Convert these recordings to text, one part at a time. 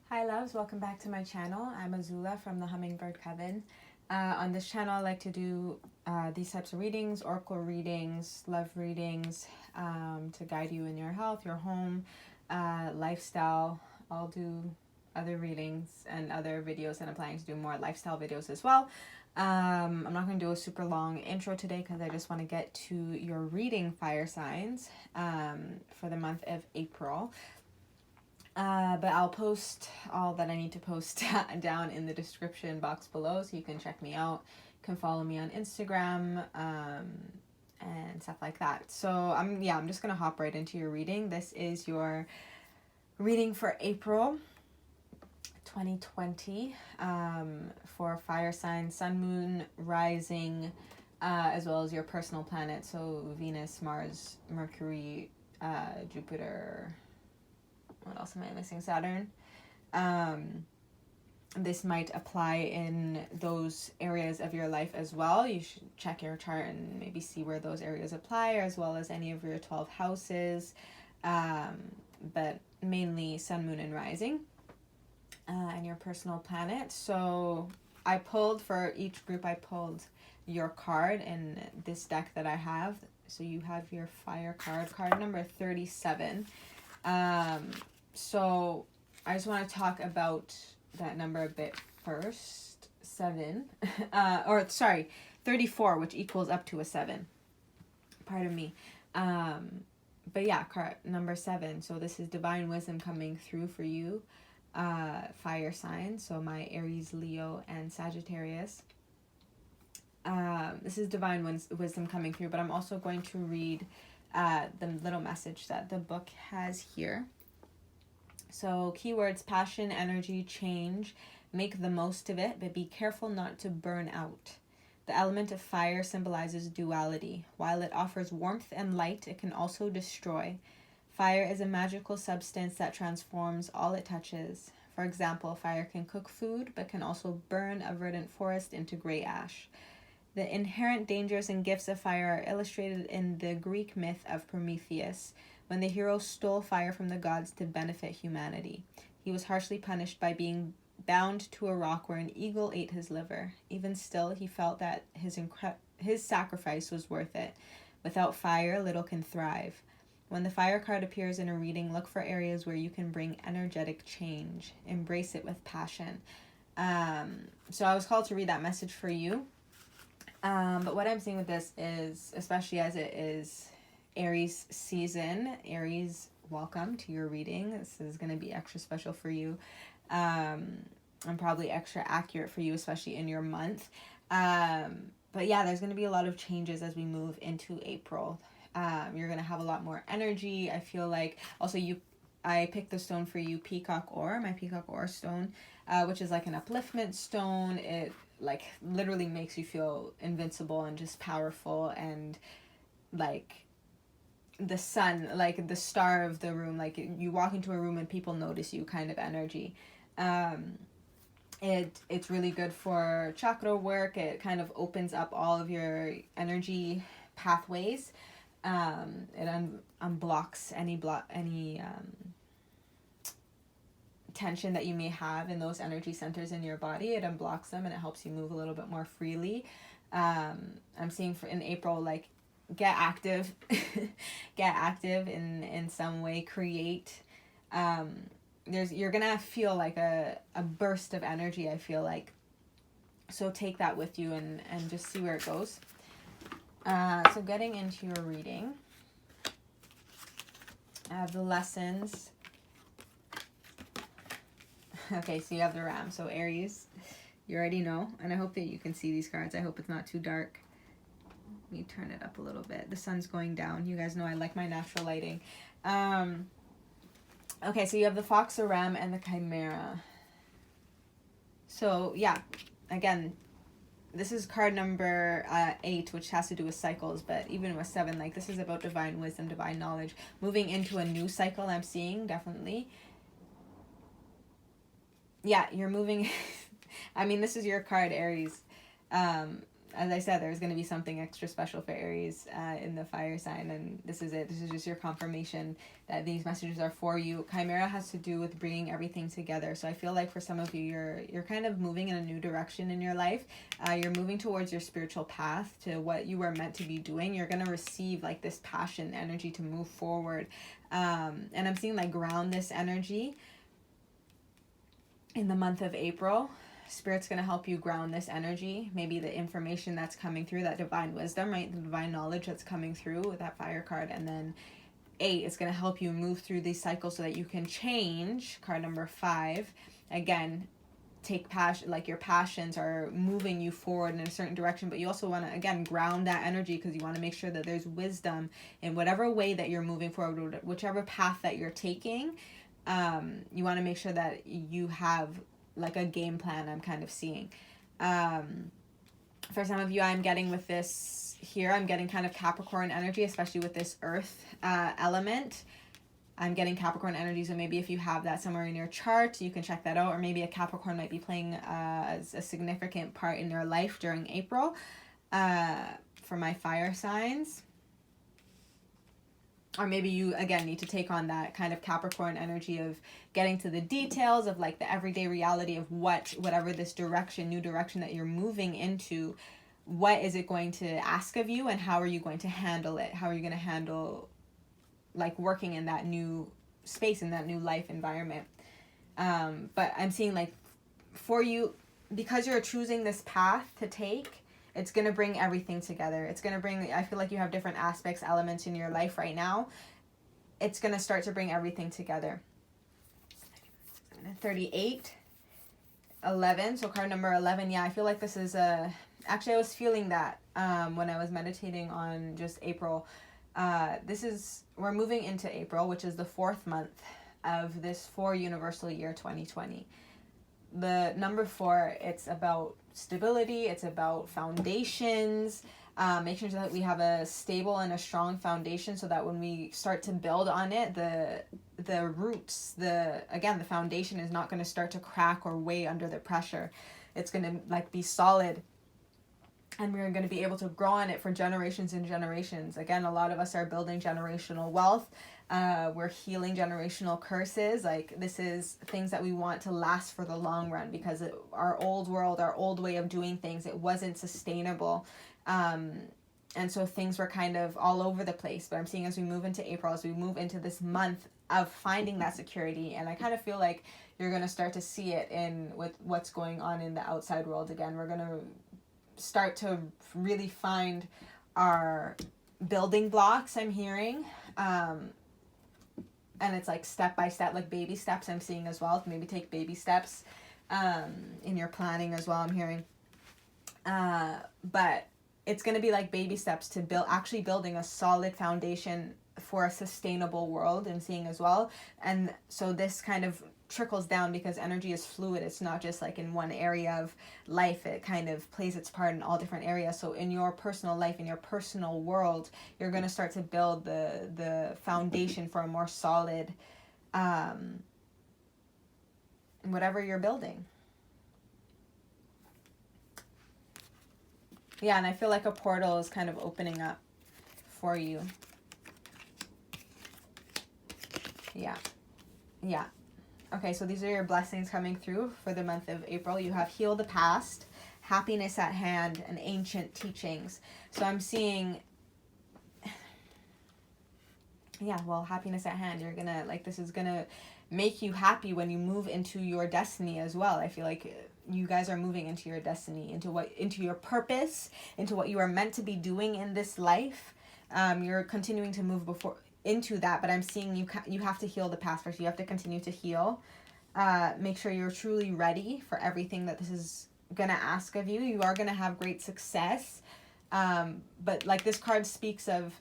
Hi loves, welcome back to my channel. I'm Azula from the Hummingbird Coven. On this channel I like to do these types of readings, oracle readings, love readings, to guide you in your health, your home, lifestyle. I'll do other readings and other videos, and I'm planning to do more lifestyle videos as well. I'm not going to do a super long intro today because I just want to get to your reading, fire signs, for the month of April. But I'll post all that I need to post down in the description box below, so you can check me out. You can follow me on Instagram and stuff like that. So I'm just gonna hop right into your reading. This is your reading for April 2020 for fire signs, sun, moon, rising, as well as your personal planet. So Venus, Mars, Mercury, Jupiter. What else am I missing? Saturn. This might apply in those areas of your life as well. You should check your chart and maybe see where those areas apply, as well as any of your 12 houses, but mainly sun, moon, and rising, and your personal planet. So I pulled for each group, I pulled your card in this deck that I have. So you have your fire card number 37. So I just want to talk about that number a bit first. 34, which equals up to a 7. Pardon me. But yeah, card number 7. So this is divine wisdom coming through for you, fire signs. So my Aries, Leo, and Sagittarius. This is divine wisdom coming through, but I'm also going to read the little message that the book has here. So keywords: passion, energy, change. Make the most of it, but be careful not to burn out. The element of fire symbolizes duality. While it offers warmth and light, it can also destroy. Fire is a magical substance that transforms all it touches. For example, fire can cook food, but can also burn a verdant forest into gray ash. The inherent dangers and gifts of fire are illustrated in the Greek myth of Prometheus, when the hero stole fire from the gods to benefit humanity. He was harshly punished by being bound to a rock where an eagle ate his liver. Even still, he felt that his sacrifice was worth it. Without fire, little can thrive. When the fire card appears in a reading, look for areas where you can bring energetic change. Embrace it with passion. So I was called to read that message for you. But what I'm seeing with this is, especially as it is Aries season, Aries, welcome to your reading. This is going to be extra special for you, and probably extra accurate for you, especially in your month. But yeah, there's going to be a lot of changes as we move into April. You're going to have a lot more energy. I feel like also I picked the stone for you, peacock ore, my peacock ore stone, which is like an upliftment stone. It like literally makes you feel invincible and just powerful, and like the sun, like the star of the room, like you walk into a room and people notice you kind of energy. It's really good for chakra work. It kind of opens up all of your energy pathways. It unblocks any tension that you may have in those energy centers in your body. It unblocks them and it helps you move a little bit more freely. I'm seeing in April, like, get active in some way, create. You're gonna feel like a burst of energy, I feel like, so take that with you and just see where it goes. So getting into your reading, the lessons. Okay, so you have the Ram. So Aries, you already know, and I hope that you can see these cards. I hope it's not too dark. Let me turn it up a little bit. The sun's going down. You guys know I like my natural lighting. Okay, so you have the Fox, the Ram, and the Chimera. So yeah, again, this is card number 8, which has to do with cycles, but even with 7, like, this is about divine wisdom, divine knowledge, moving into a new cycle. I'm seeing, definitely. Yeah, you're moving. I mean, this is your card, Aries. as I said, there's going to be something extra special for Aries in the fire sign, and this is it. This is just your confirmation that these messages are for you. Chimera has to do with bringing everything together. So I feel like for some of you, you're kind of moving in a new direction in your life. You're moving towards your spiritual path, to what you were meant to be doing. You're going to receive like this passion energy to move forward. And I'm seeing like ground this energy in the month of April. Spirit's going to help you ground this energy. Maybe the information that's coming through, that divine wisdom, right? The divine knowledge that's coming through with that fire card. And then 8 is going to help you move through these cycles so that you can change. Card number 5. Again, take passion, like your passions are moving you forward in a certain direction, but you also want to, again, ground that energy, because you want to make sure that there's wisdom in whatever way that you're moving forward, whichever path that you're taking. You want to make sure that you have like a game plan. I'm kind of seeing. For some of you, I'm getting with this here, I'm getting kind of Capricorn energy, especially with this earth element. I'm getting Capricorn energy, so maybe if you have that somewhere in your chart, you can check that out. Or maybe a Capricorn might be playing a significant part in your life during April. For my fire signs. Or maybe you, again, need to take on that kind of Capricorn energy of getting to the details of like the everyday reality of whatever this direction, new direction that you're moving into, what is it going to ask of you, and how are you going to handle it? How are you going to handle like working in that new space, in that new life environment? But I'm seeing like for you, because you're choosing this path to take, it's going to bring everything together. It's going to bring, I feel like you have different aspects, elements in your life right now. It's going to start to bring everything together. 38, 11. So card number 11. Yeah, I feel like this is actually I was feeling that when I was meditating on just April. We're moving into April, which is the 4th month of this 4 universal year 2020. The number 4, it's about stability, it's about foundations, making sure that we have a stable and a strong foundation, so that when we start to build on it, the roots, the foundation is not going to start to crack or weigh under the pressure. It's going to like be solid, and we're going to be able to grow on it for generations and generations. Again, a lot of us are building generational wealth. We're healing generational curses. Like, this is things that we want to last for the long run, because our old world, our old way of doing things, it wasn't sustainable. And so things were kind of all over the place. But I'm seeing as we move into April, as we move into this month of finding that security, and I kind of feel like you're going to start to see it with what's going on in the outside world. Again, we're going to start to really find our building blocks, I'm hearing. And it's like step by step, like baby steps I'm seeing as well. Maybe take baby steps in your planning as well, I'm hearing. But it's going to be like baby steps to building a solid foundation for a sustainable world, I'm seeing as well. And so this kind of trickles down, because energy is fluid. It's not just like in one area of life. It kind of plays its part in all different areas. So in your personal life, in your personal world, you're going to start to build the foundation for a more solid whatever you're building. Yeah, and I feel like a portal is kind of opening up for you. Yeah. Okay, so these are your blessings coming through for the month of April. You have heal the past, happiness at hand, and ancient teachings. So I'm seeing, happiness at hand. You're gonna, like, this is gonna make you happy when you move into your destiny as well. I feel like you guys are moving into your destiny, into your purpose, into what you are meant to be doing in this life. You're continuing to move into that, but I'm seeing you have to heal the past first. You have to continue to heal. Make sure you're truly ready for everything that this is gonna ask of you. You are gonna have great success, but like this card speaks of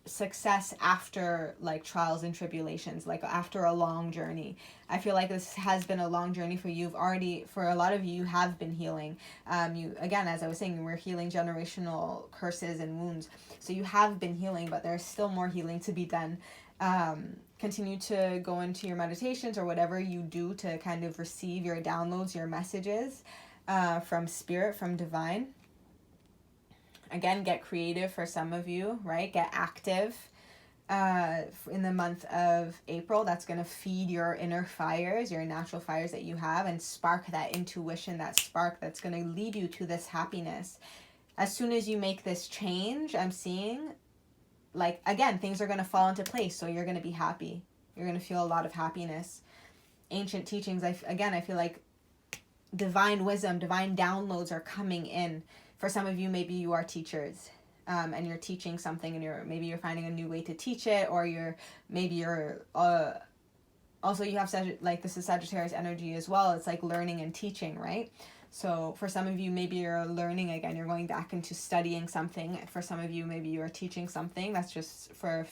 success after like trials and tribulations, like after a long journey. I feel like this has been a long journey for you. For a lot of you have been healing. You, again, as I was saying, we're healing generational curses and wounds. So you have been healing, but there's still more healing to be done. Continue to go into your meditations or whatever you do to kind of receive your downloads, your messages from spirit, from divine. Again, get creative for some of you, right? Get active in the month of April. That's going to feed your inner fires, your natural fires that you have, and spark that intuition, that spark that's going to lead you to this happiness. As soon as you make this change, I'm seeing, like, again, things are going to fall into place. So you're going to be happy. You're going to feel a lot of happiness. Ancient teachings, I feel like divine wisdom, divine downloads are coming in. For some of you, maybe you are teachers. And you're teaching something, and maybe you're finding a new way to teach it, or also you have this is Sagittarius energy as well. It's like learning and teaching, right? So for some of you, maybe you're learning again, you're going back into studying something. For some of you, maybe you are teaching something. That's just for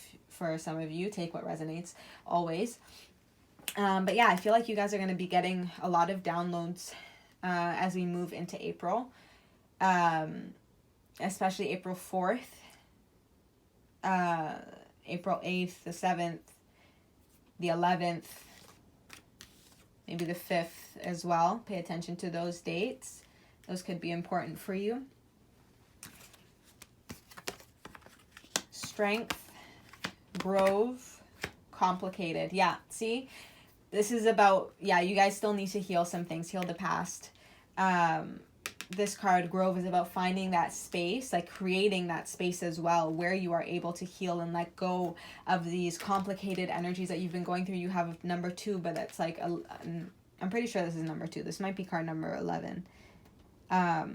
some of you. Take what resonates always. But yeah, I feel like you guys are going to be getting a lot of downloads as we move into April. Especially April 4th, April 8th, the 7th, the 11th, maybe the 5th as well. Pay attention to those dates. Those could be important for you. Strength, Grove, complicated. Yeah, see? This is about, you guys still need to heal some things, heal the past. This card, Grove, is about finding that space, like creating that space as well, where you are able to heal and let go of these complicated energies that you've been going through. You have number 2, but that's like, I'm pretty sure this is number 2. This might be card number 11. I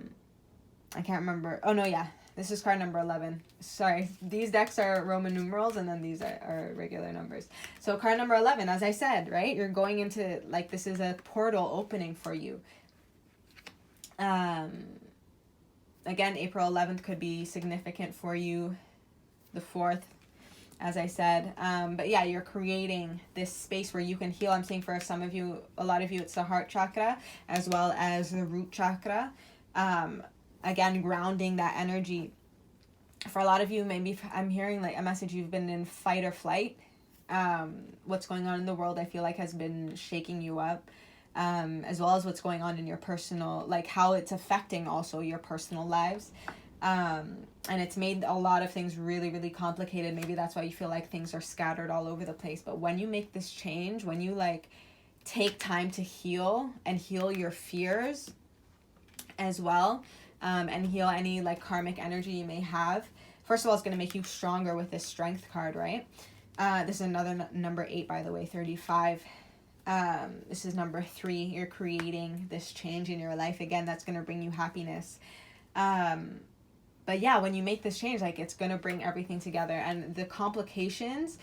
can't remember. Oh, no, yeah. This is card number 11. Sorry. These decks are Roman numerals, and then these are regular numbers. So card number 11, as I said, right? You're going into, like, this is a portal opening for you. Again, April 11th could be significant for you. The 4th, as I said. But yeah, you're creating this space where you can heal. I'm saying for some of you, a lot of you, it's the heart chakra as well as the root chakra. Again, grounding that energy. For a lot of you, maybe I'm hearing like a message, you've been in fight or flight. What's going on in the world, I feel like, has been shaking you up. As well as what's going on in your personal, like how it's affecting also your personal lives. And it's made a lot of things really, really complicated. Maybe that's why you feel like things are scattered all over the place. But when you make this change, when you like take time to heal and heal your fears as well, and heal any like karmic energy you may have, first of all, it's going to make you stronger with this strength card, right? This is another number 8, by the way, 35. This is number 3. You're creating this change in your life. Again, that's going to bring you happiness. But yeah, when you make this change, like it's going to bring everything together. And the complications,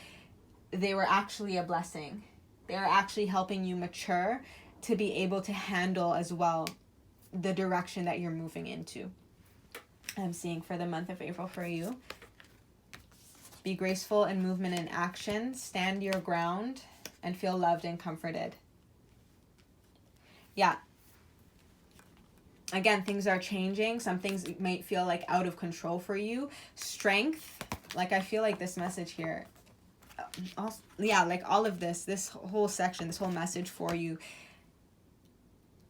they were actually a blessing. They are actually helping you mature to be able to handle as well the direction that you're moving into. I'm seeing for the month of April for you. Be graceful in movement and action. Stand your ground and feel loved and comforted. Yeah. Again, things are changing. Some things might feel like out of control for you. Strength. Like I feel like this message here. Like all of this whole section, this whole message for you.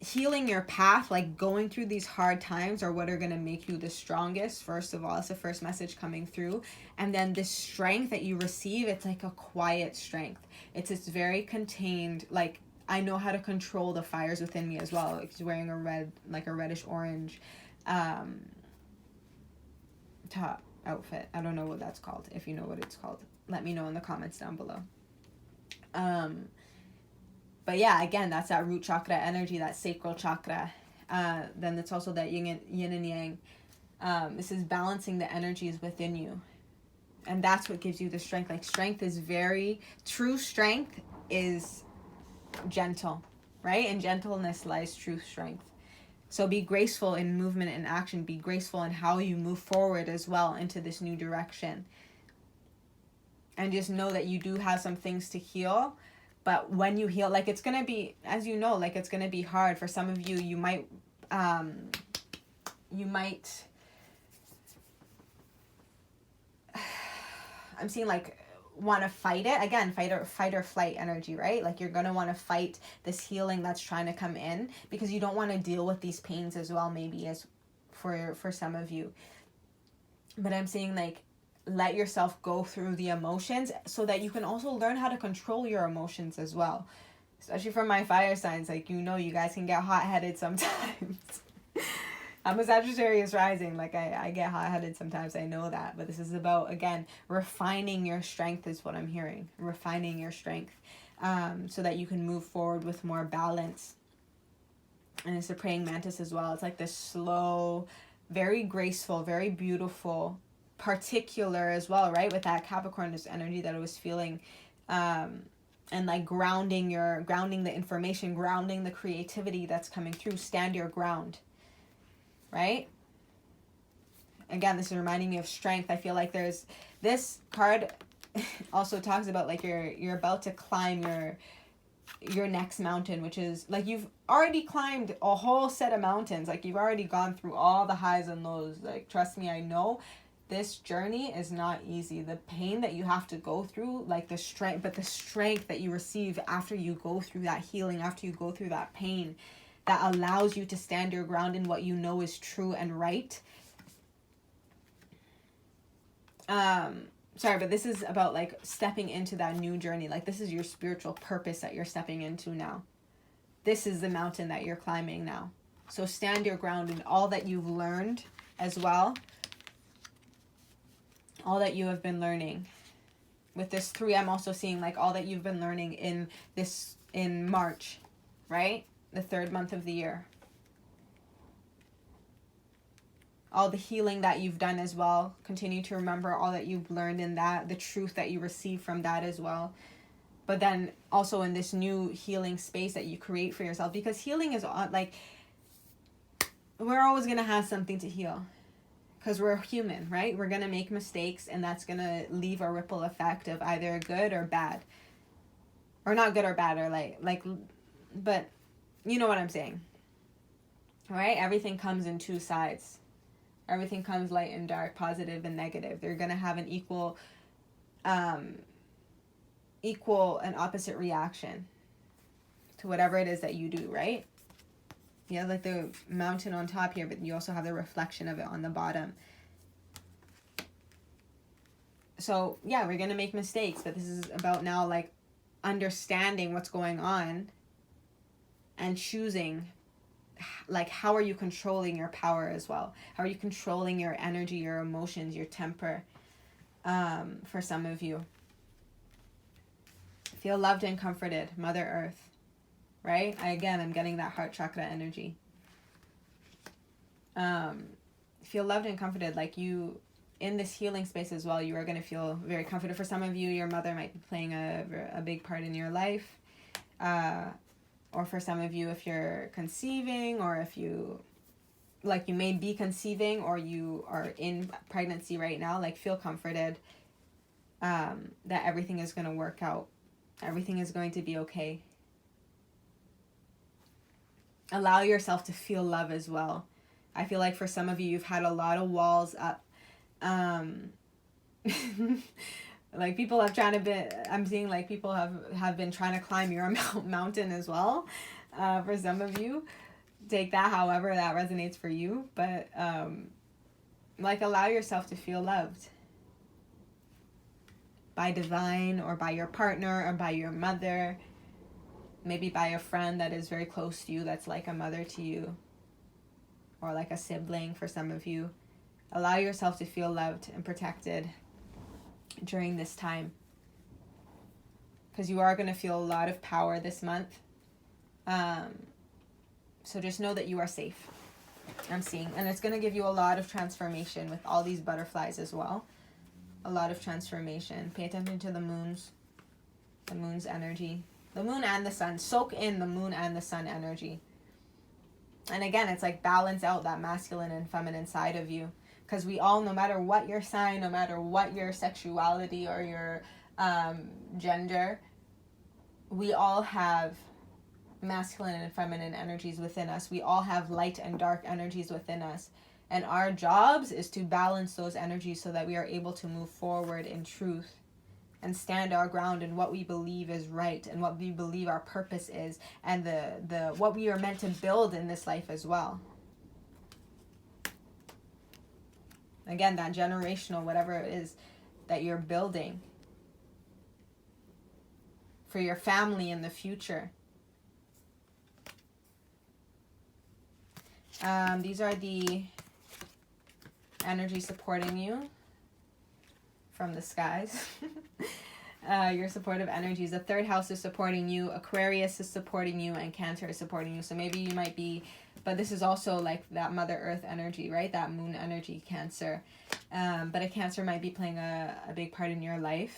Healing your path, like going through these hard times are what are going to make you the strongest. First of all, it's the first message coming through. And then this strength that you receive, it's like a quiet strength. It's very contained, like I know how to control the fires within me as well. Like he's wearing a red, like a reddish orange top outfit. I don't know what that's called. If you know what it's called, let me know in the comments down below. But yeah, again, that's that root chakra energy, that sacral chakra. Then it's also that yin and yang. This is balancing the energies within you. And that's what gives you the strength. Like strength is true strength is gentle, right? In gentleness lies true strength. So be graceful in movement and action. Be graceful in how you move forward as well into this new direction. And just know that you do have some things to heal. But when you heal, like it's going to be, as you know, like it's going to be hard. For some of you, you might I'm seeing like want to fight it. Again, fight or flight energy, right? Like you're going to want to fight this healing that's trying to come in because you don't want to deal with these pains as well, maybe as for some of you. But I'm saying, like, let yourself go through the emotions so that you can also learn how to control your emotions as well. Especially for my fire signs, like, you know, you guys can get hot-headed sometimes. I'm a Sagittarius rising, like, I get hot-headed sometimes, I know that. But this is about, again, refining your strength is what I'm hearing. Refining your strength, so that you can move forward with more balance. And it's a praying mantis as well. It's like this slow, very graceful, very beautiful, particular as well, right? With that Capricornus energy that I was feeling, and like grounding the information, grounding the creativity that's coming through. Stand your ground, right? Again, this is reminding me of strength. I feel like there's this card also talks about like you're about to climb your next mountain, which is like you've already climbed a whole set of mountains. Like you've already gone through all the highs and lows. Like, trust me, I know this journey is not easy. The pain that you have to go through, like the strength that you receive after you go through that healing, after you go through that pain, that allows you to stand your ground in what you know is true and right. Sorry, but this is about like stepping into that new journey. Like, this is your spiritual purpose that you're stepping into now. This is the mountain that you're climbing now. So stand your ground in all that you've learned as well. All that you have been learning. With this 3, I'm also seeing like all that you've been learning in March, right? The 3rd month of the year. All the healing that you've done as well. Continue to remember all that you've learned in that, the truth that you receive from that as well. But then also in this new healing space that you create for yourself, because healing is like, we're always going to have something to heal, because we're human, right? We're going to make mistakes, and that's going to leave a ripple effect of either good or bad, or not good or bad, or like, but you know what I'm saying, right? Everything comes in 2 sides. Everything comes light and dark, positive and negative. They're going to have an equal and opposite reaction to whatever it is that you do, right? You have like the mountain on top here, but you also have the reflection of it on the bottom. So yeah, we're going to make mistakes, but this is about now like understanding what's going on and choosing, like, how are you controlling your power as well? How are you controlling your energy, your emotions, your temper? For some of you, feel loved and comforted, Mother Earth, right? I'm getting that heart chakra energy. Feel loved and comforted, like you, in this healing space as well, you are going to feel very comforted. For some of you, your mother might be playing a big part in your life. Or for some of you, if you're conceiving, or if you may be conceiving, or you are in pregnancy right now, like, feel comforted that everything is going to work out. Everything is going to be okay. Allow yourself to feel love as well. I feel like for some of you, you've had a lot of walls up. Like, people have I'm seeing like people have been trying to climb your mountain as well. For some of you, take that however that resonates for you. But like, allow yourself to feel loved by divine, or by your partner, or by your mother, maybe by a friend that is very close to you, that's like a mother to you, or like a sibling for some of you. Allow yourself to feel loved and protected during this time, because you are going to feel a lot of power this month. So just know that you are safe, I'm seeing. And it's going to give you a lot of transformation with all these butterflies as well. A lot of transformation. Pay attention to the moon's energy. The moon and the sun. Soak in the moon and the sun energy. And again, it's like, balance out that masculine and feminine side of you. Because we all, no matter what your sign, no matter what your sexuality or your gender, we all have masculine and feminine energies within us. We all have light and dark energies within us. And our jobs is to balance those energies so that we are able to move forward in truth and stand our ground in what we believe is right, and what we believe our purpose is, and the what we are meant to build in this life as well. Again, that generational, whatever it is that you're building for your family in the future. These are the energy supporting you from the skies. Your supportive energies. The third house is supporting you, Aquarius is supporting you, and Cancer is supporting you. So maybe you might be, but this is also like that Mother Earth energy, right? That moon energy, Cancer. But a Cancer might be playing a big part in your life.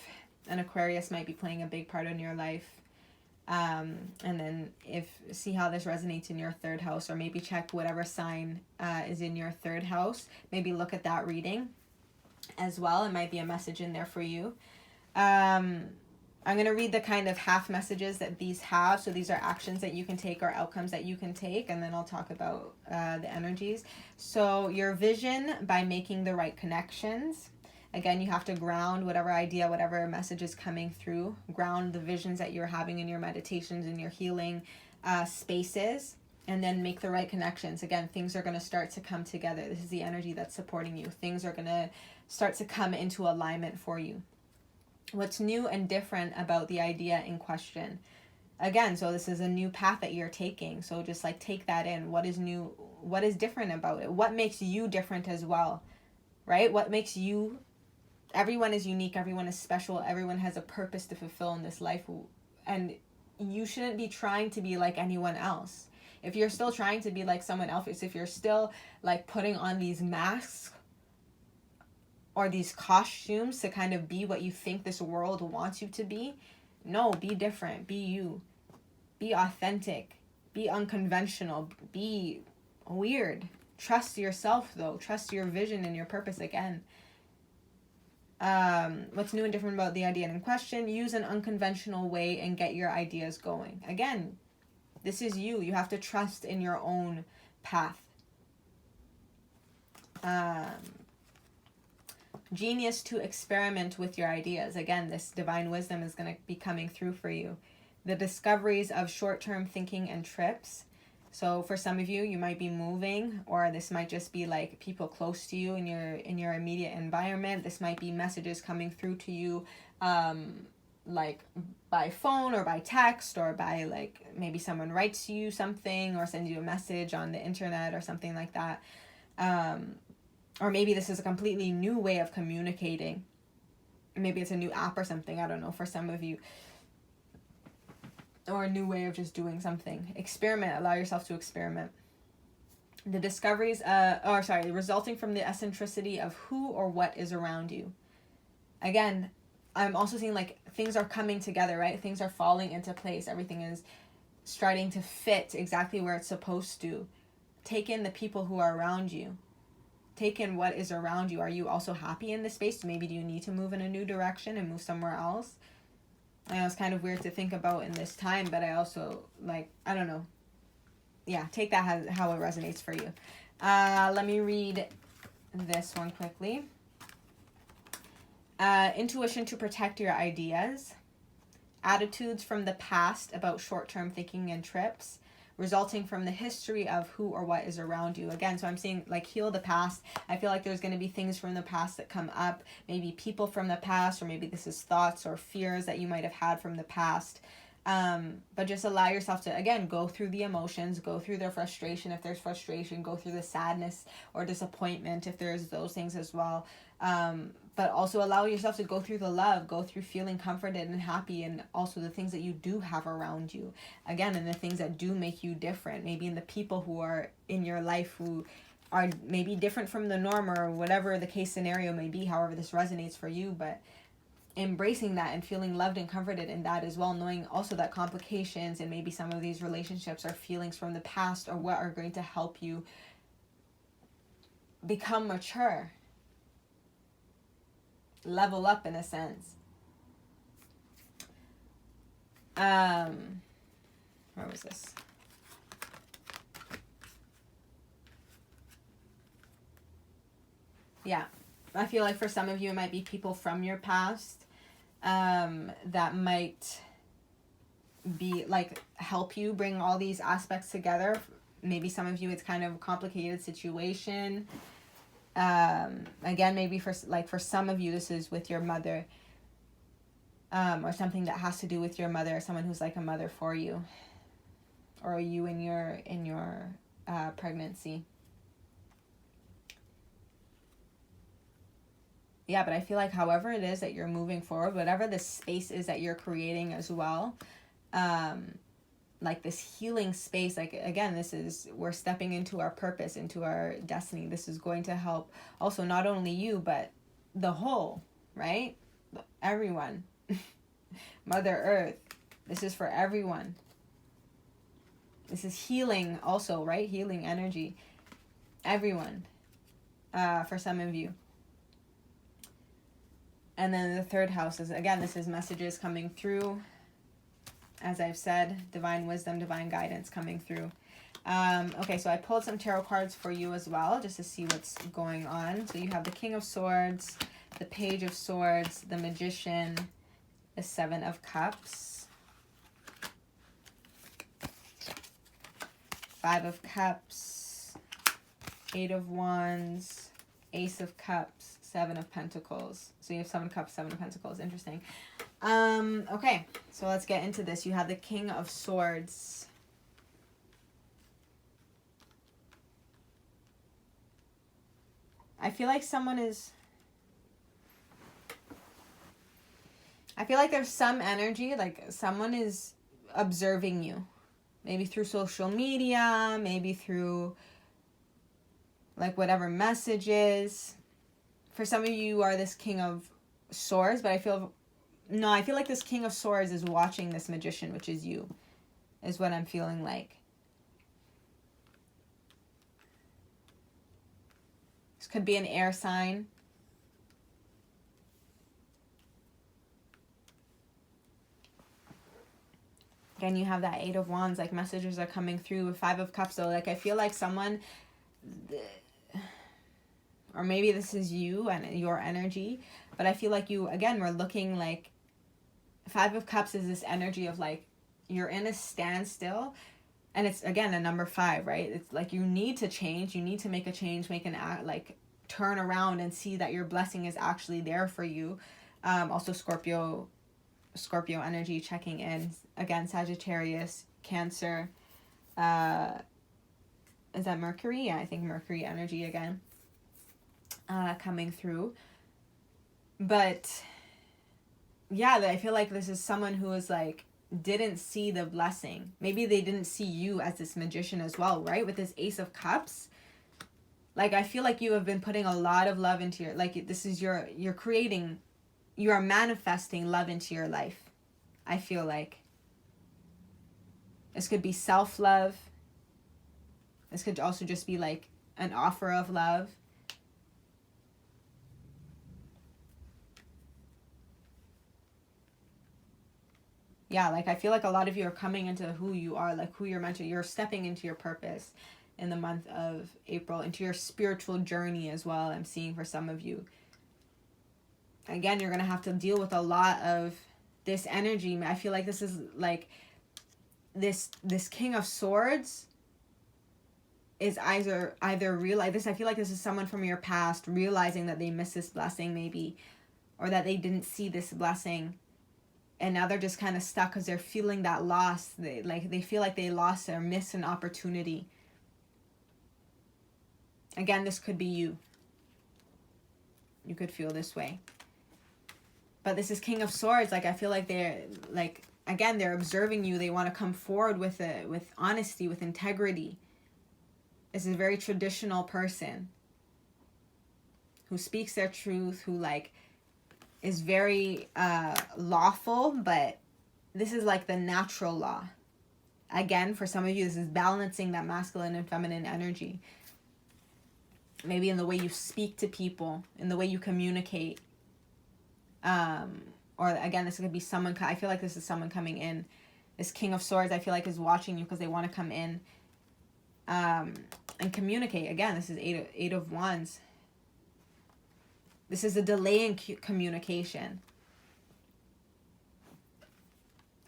An Aquarius might be playing a big part in your life. And then see how this resonates in your third house, or maybe check whatever sign is in your third house. Maybe look at that reading as well. It might be a message in there for you. I'm going to read the kind of half messages that these have. So these are actions that you can take or outcomes that you can take. And then I'll talk about the energies. So your vision by making the right connections. Again, you have to ground whatever idea, whatever message is coming through. Ground the visions that you're having in your meditations, in your healing spaces. And then make the right connections. Again, things are going to start to come together. This is the energy that's supporting you. Things are going to start to come into alignment for you. What's new and different about the idea in question? Again, so this is a new path that you're taking. So just like take that in. What is new? What is different about it? What makes you different as well? Right? What makes you... Everyone is unique. Everyone is special. Everyone has a purpose to fulfill in this life. And you shouldn't be trying to be like anyone else. If you're still trying to be like someone else, if you're still like putting on these masks or these costumes to kind of be what you think this world wants you to be, no, be different. Be you. Be authentic. Be unconventional. Be weird. Trust yourself, though. Trust your vision and your purpose again. What's new and different about the idea in question? Use an unconventional way and get your ideas going. Again, this is you. You have to trust in your own path. Genius to experiment with your ideas. Again, this divine wisdom is going to be coming through for you. The discoveries of short-term thinking and trips. So for some of you, you might be moving, or this might just be like people close to you in your immediate environment. This might be messages coming through to you like by phone or by text, or by like maybe someone writes you something or sends you a message on the internet or something like that. Or maybe this is a completely new way of communicating. Maybe it's a new app or something, I don't know, for some of you. Or a new way of just doing something. Experiment, allow yourself to experiment. The discoveries, resulting from the eccentricity of who or what is around you. Again, I'm also seeing like things are coming together, right? Things are falling into place. Everything is starting to fit exactly where it's supposed to. Take in the people who are around you. Take in what is around you. Are you also happy in this space? Maybe do you need to move in a new direction and move somewhere else? I know it's kind of weird to think about in this time, but I also, like, I don't know. Yeah, take that how it resonates for you. Let me read this one quickly. Intuition to protect your ideas. Attitudes from the past about short-term thinking and trips, resulting from the history of who or what is around you. Again, so I'm saying like heal the past. I feel like there's going to be things from the past that come up, maybe people from the past, or maybe this is thoughts or fears that you might have had from the past. But just allow yourself to, again, go through the emotions, go through the frustration if there's frustration, go through the sadness or disappointment if there's those things as well. But also allow yourself to go through the love, go through feeling comforted and happy, and also the things that you do have around you. Again, and the things that do make you different. Maybe in the people who are in your life who are maybe different from the norm, or whatever the case scenario may be, however this resonates for you. But embracing that and feeling loved and comforted in that as well, knowing also that complications and maybe some of these relationships are feelings from the past, or what are going to help you become mature. Level up in a sense. Where was this? Yeah, I feel like for some of you it might be people from your past that might be like help you bring all these aspects together. Maybe some of you it's kind of a complicated situation. Again, maybe for some of you, this is with your mother, or something that has to do with your mother, or someone who's like a mother for you, or you in your pregnancy. Yeah, but I feel like however it is that you're moving forward, whatever the space is that you're creating as well, like this healing space, like again, we're stepping into our purpose, into our destiny. This is going to help also not only you, but the whole, right? Everyone. Mother Earth. This is for everyone. This is healing also, right? Healing energy. Everyone. For some of you. And then the third house is, again, this is messages coming through. As I've said, divine wisdom, divine guidance coming through. Okay, so I pulled some tarot cards for you as well, just to see what's going on. So you have the King of Swords, the Page of Swords, the Magician, the Seven of Cups, Five of Cups, Eight of Wands, Ace of Cups, Seven of Pentacles. So you have Seven of Cups, Seven of Pentacles. Interesting. Okay, so let's get into this. You have the King of Swords. I feel like there's some energy, like someone is observing you. Maybe through social media, maybe through like whatever messages. For some of you are this King of Swords, but I feel like this King of Swords is watching this Magician, which is you, is what I'm feeling like. This could be an air sign. Again, you have that Eight of Wands, like messages are coming through. With Five of Cups, though, like I feel like someone, or maybe this is you and your energy, but I feel like you, again, we're looking like, Five of Cups is this energy of like, you're in a standstill, and it's, again, a number 5, right? It's like you need to change, you need to make a change, like turn around and see that your blessing is actually there for you. Also Scorpio energy checking in. Again, Sagittarius, Cancer. Is that Mercury? Yeah, I think Mercury energy again. Coming through. But yeah, I feel like this is someone who is like, didn't see the blessing. Maybe they didn't see you as this Magician as well, right? With this Ace of Cups. Like, I feel like you have been putting a lot of love into your, like, this is you're creating, you are manifesting love into your life. I feel like this could be self-love. This could also just be like an offer of love. Yeah, like I feel like a lot of you are coming into who you are, like who you're meant to. You're stepping into your purpose in the month of April, into your spiritual journey as well, I'm seeing for some of you. Again, you're going to have to deal with a lot of this energy. I feel like this is like this King of Swords is either realize this. I feel like this is someone from your past realizing that they missed this blessing maybe, or that they didn't see this blessing. And now they're just kind of stuck because they're feeling that loss. They feel like they lost or missed an opportunity. Again, this could be you. You could feel this way. But this is King of Swords. Like, I feel like they're, like, again, they're observing you. They want to come forward with honesty, with integrity. This is a very traditional person who speaks their truth, who, like, is very lawful, but this is like the natural law. Again, for some of you, this is balancing that masculine and feminine energy. Maybe in the way you speak to people, in the way you communicate. Or again, this could be someone, I feel like this is someone coming in. This King of Swords, I feel like, is watching you because they want to come in and communicate. Again, this is Eight of Wands. This is a delay in communication.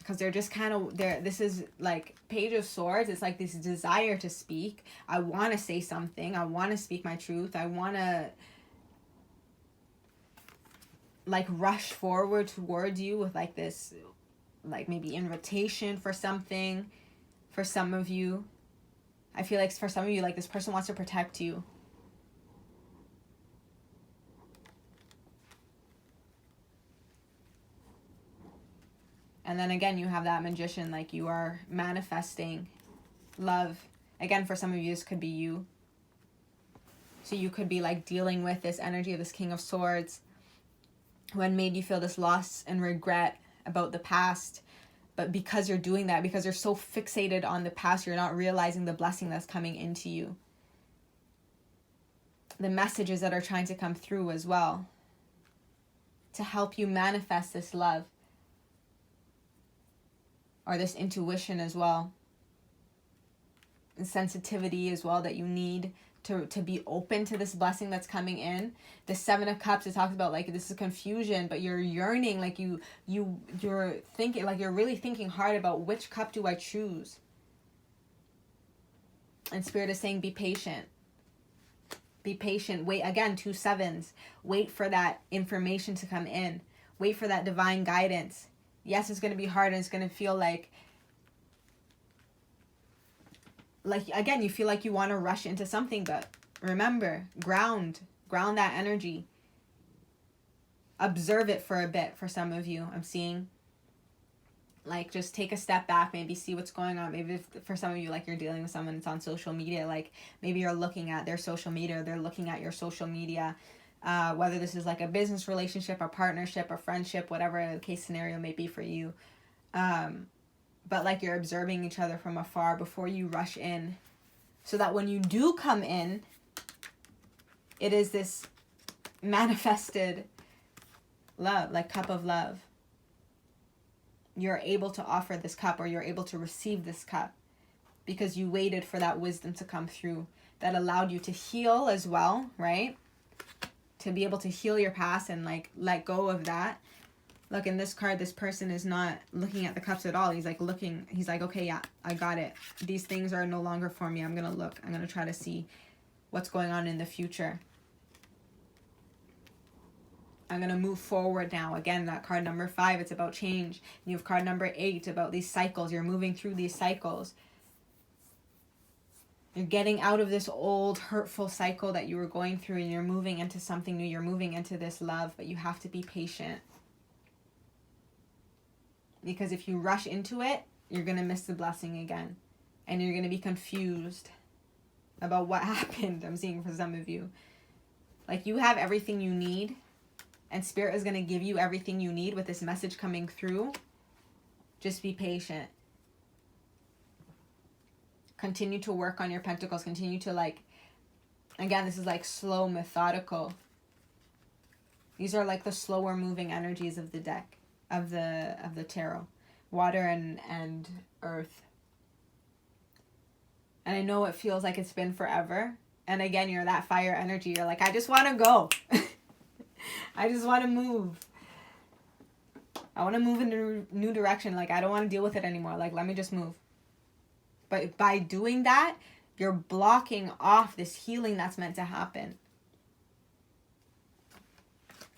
because they're just kind of there. This is like Page of Swords. It's like this desire to speak. I want to say something. I want to speak my truth. I want to like rush forward towards you with like this, like maybe invitation for something. For some of you, I feel like for some of you, like this person wants to protect you. And then again, you have that Magician, like you are manifesting love. Again, for some of you, this could be you. So you could be like dealing with this energy of this King of Swords, who had made you feel this loss and regret about the past. But because you're doing that, because you're so fixated on the past, you're not realizing the blessing that's coming into you. The messages that are trying to come through as well to help you manifest this love. Or this intuition as well. And sensitivity as well that you need to be open to this blessing that's coming in. The Seven of Cups, it talks about like this is confusion, but you're yearning, like you're thinking, like you're really thinking hard about which cup do I choose. And Spirit is saying be patient. Be patient. Wait, again, 2 sevens. Wait for that information to come in. Wait for that divine guidance. Yes, it's going to be hard and it's going to feel like again, you feel like you want to rush into something, but remember, ground that energy. Observe it for a bit for some of you. I'm seeing like just take a step back, maybe see what's going on. Maybe if, for some of you, like you're dealing with someone that's on social media, like maybe you're looking at their social media, or they're looking at your social media. Whether this is like a business relationship, a partnership, a friendship, whatever the case scenario may be for you. But like you're observing each other from afar before you rush in. So that when you do come in, it is this manifested love, like cup of love. You're able to offer this cup, or you're able to receive this cup because you waited for that wisdom to come through that allowed you to heal as well, right? To be able to heal your past and like let go of that. Look, in this card, this person is not looking at the cups at all. He's like looking, he's like, okay, yeah, I got it. These things are no longer for me. I'm going to look. I'm going to try to see what's going on in the future. I'm going to move forward now. Again, that card number 5, it's about change. You have card number 8, about these cycles. You're moving through these cycles. You're getting out of this old hurtful cycle that you were going through, and you're moving into something new. You're moving into this love, but you have to be patient. Because if you rush into it, you're going to miss the blessing again. And you're going to be confused about what happened. I'm seeing for some of you. Like you have everything you need. And Spirit is going to give you everything you need with this message coming through. Just be patient. Continue to work on your pentacles. Continue to like, again, this is like slow, methodical. These are like the slower moving energies of the deck, of the tarot. Water and earth. And I know it feels like it's been forever. And again, you're that fire energy. You're like, I just want to go. I just want to move. I want to move in a new direction. Like, I don't want to deal with it anymore. Like, let me just move. But by doing that, you're blocking off this healing that's meant to happen.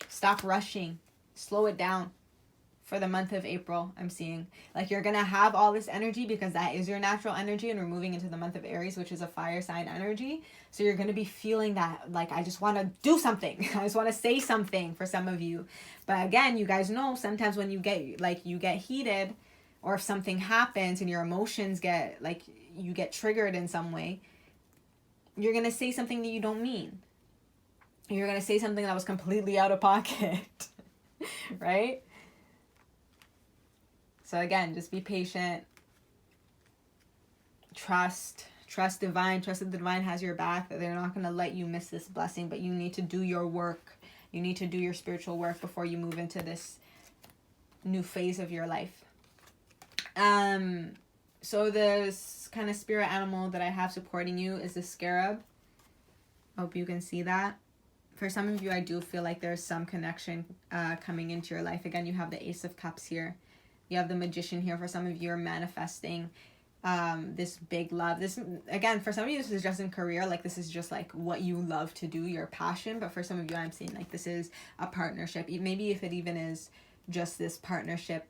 Stop rushing. Slow it down for the month of April, I'm seeing. Like, you're going to have all this energy because that is your natural energy, and we're moving into the month of Aries, which is a fire sign energy. So you're going to be feeling that, like, I just want to do something. I just want to say something for some of you. But again, you guys know sometimes when you get heated, or if something happens and your emotions get, like, you get triggered in some way, you're going to say something that you don't mean. You're going to say something that was completely out of pocket, right? So again, just be patient. Trust divine. Trust that the divine has your back, that they're not going to let you miss this blessing, but you need to do your work. You need to do your spiritual work before you move into this new phase of your life. So this kind of spirit animal that I have supporting you is the scarab. Hope you can see that. For some of you, I do feel like there's some connection coming into your life. Again, you have the Ace of Cups here. You have the Magician here. For some of you are manifesting this big love. This, again, for some of you, this is just in career. Like, this is just like what you love to do, your passion. But for some of you, I'm seeing like this is a partnership. Maybe if it even is just this partnership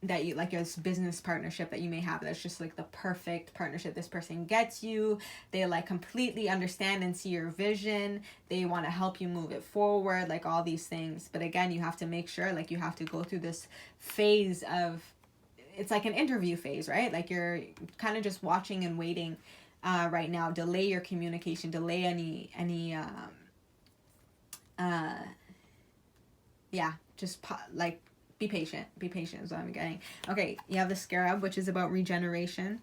that you like, this business partnership that you may have, that's just like the perfect partnership. This person gets you, they like completely understand and see your vision, they want to help you move it forward, like all these things. But again, you have to make sure, like, you have to go through this phase of, it's like an interview phase, right? Like, you're kind of just watching and waiting right now. Delay your communication, delay any like, be patient is what I'm getting. Okay, you have the scarab, which is about regeneration.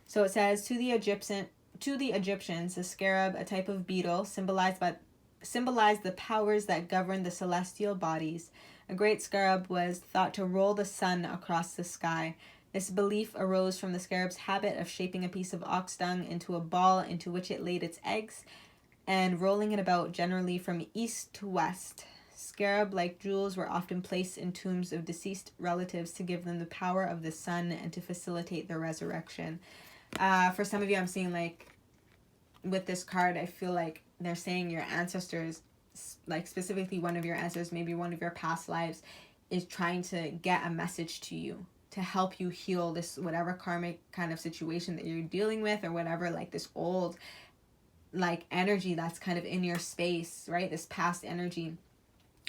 So it says, to the Egyptians, the scarab, a type of beetle, symbolized the powers that govern the celestial bodies. A great scarab was thought to roll the sun across the sky. This belief arose from the scarab's habit of shaping a piece of ox dung into a ball into which it laid its eggs and rolling it about, generally from east to west. Scarab-like jewels were often placed in tombs of deceased relatives to give them the power of the sun and to facilitate their resurrection. For some of you, I'm seeing, like, with this card, I feel like they're saying your ancestors, like specifically one of your ancestors, maybe one of your past lives, is trying to get a message to you to help you heal this whatever karmic kind of situation that you're dealing with, or whatever, like this old, like, energy that's kind of in your space, right? This past energy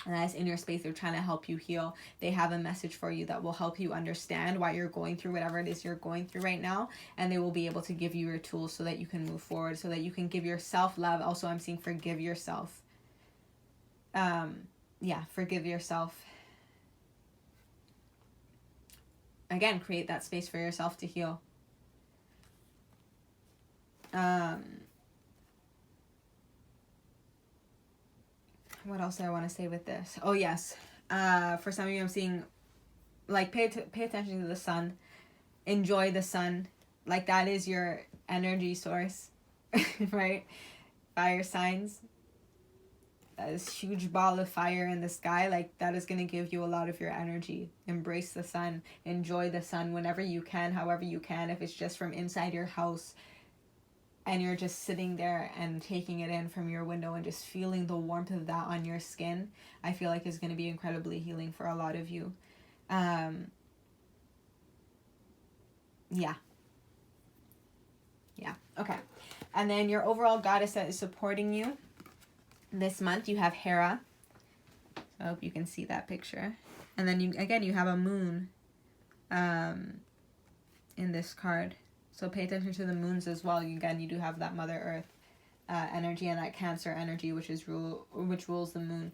that's in your space. They're trying to help you heal. They have a message for you that will help you understand why you're going through whatever it is you're going through right now, and they will be able to give you your tools so that you can move forward, so that you can give yourself love. Also, I'm seeing forgive yourself. Forgive yourself. Again, create that space for yourself to heal. What else do I want to say with this? Oh, yes. For some of you, I'm seeing, like, pay attention to the sun. Enjoy the sun. Like, that is your energy source, right? Fire signs. This huge ball of fire in the sky, like, that is going to give you a lot of your energy. Embrace the sun. Enjoy the sun whenever you can, however you can. If it's just from inside your house, and you're just sitting there and taking it in from your window and just feeling the warmth of that on your skin, I feel like is going to be incredibly healing for a lot of you. Okay. And then your overall goddess that is supporting you this month, you have Hera. So I hope you can see that picture. And then you have a moon in this card. So pay attention to the moons as well. You do have that Mother Earth energy and that Cancer energy, which rules the moon.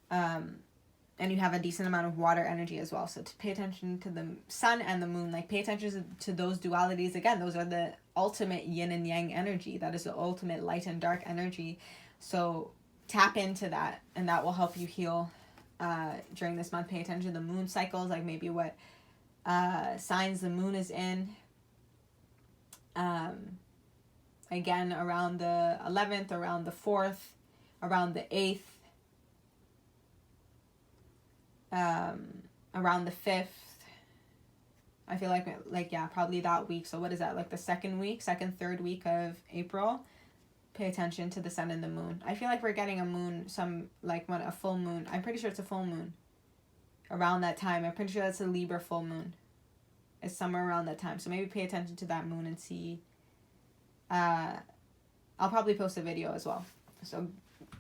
And you have a decent amount of water energy as well. So to pay attention to the sun and the moon, like, pay attention to those dualities. Again, those are the ultimate yin and yang energy. That is the ultimate light and dark energy. So tap into that, and that will help you heal during this month. Pay attention to the moon cycles, like maybe what signs the moon is in. Again, around the 11th, around the 4th, around the 8th, around the 5th. I feel like probably that week. So what is that, like the third week of April? Pay attention to the sun and the moon. I feel like we're getting a moon, a full moon. I'm pretty sure it's a full moon around that time. I'm pretty sure that's a Libra full moon. It's somewhere around that time. So maybe pay attention to that moon and see. I'll probably post a video as well. So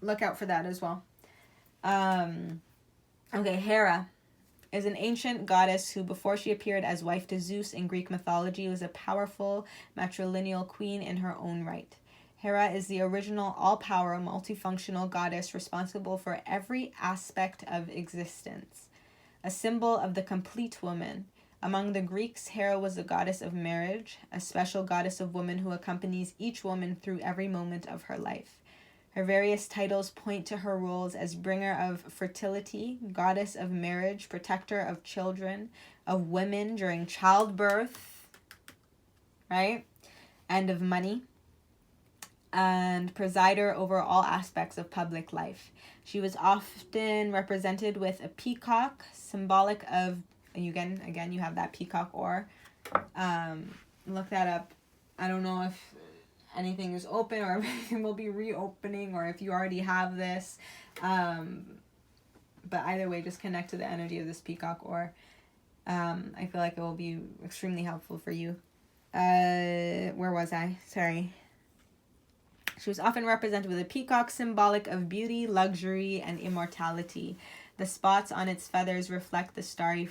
look out for that as well. Okay, Hera is an ancient goddess who, before she appeared as wife to Zeus in Greek mythology, was a powerful matrilineal queen in her own right. Hera is the original all-power, multifunctional goddess responsible for every aspect of existence, a symbol of the complete woman. Among the Greeks, Hera was the goddess of marriage, a special goddess of woman who accompanies each woman through every moment of her life. Her various titles point to her roles as bringer of fertility, goddess of marriage, protector of children, of women during childbirth, right? And of money, and presider over all aspects of public life. She was often represented with a peacock, symbolic of again, you have that peacock ore. Look that up. I don't know if anything is open or if anything will be reopening, or if you already have this. But either way, just connect to the energy of this peacock ore. I feel like it will be extremely helpful for you. Where was I? Sorry. She was often represented with a peacock, symbolic of beauty, luxury, and immortality. The spots on its feathers reflect the starry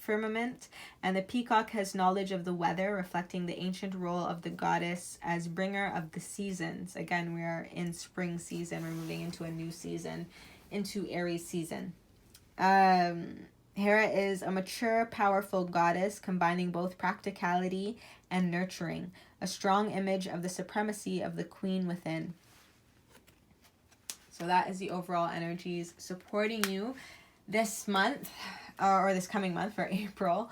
firmament, and the peacock has knowledge of the weather, reflecting the ancient role of the goddess as bringer of the seasons. Again, we are in spring season. We're moving into a new season, into Aries season. Hera is a mature, powerful goddess, combining both practicality and nurturing, a strong image of the supremacy of the queen within. So that is the overall energies supporting you this month, or this coming month for April.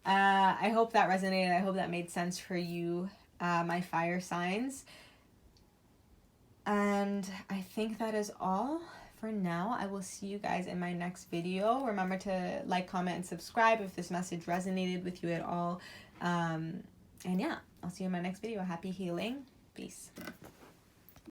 I hope that resonated. I hope that made sense for you, my fire signs. And I think that is all for now. I will see you guys in my next video. Remember to like, comment, and subscribe if this message resonated with you at all. And yeah, I'll see you in my next video. Happy healing. Peace.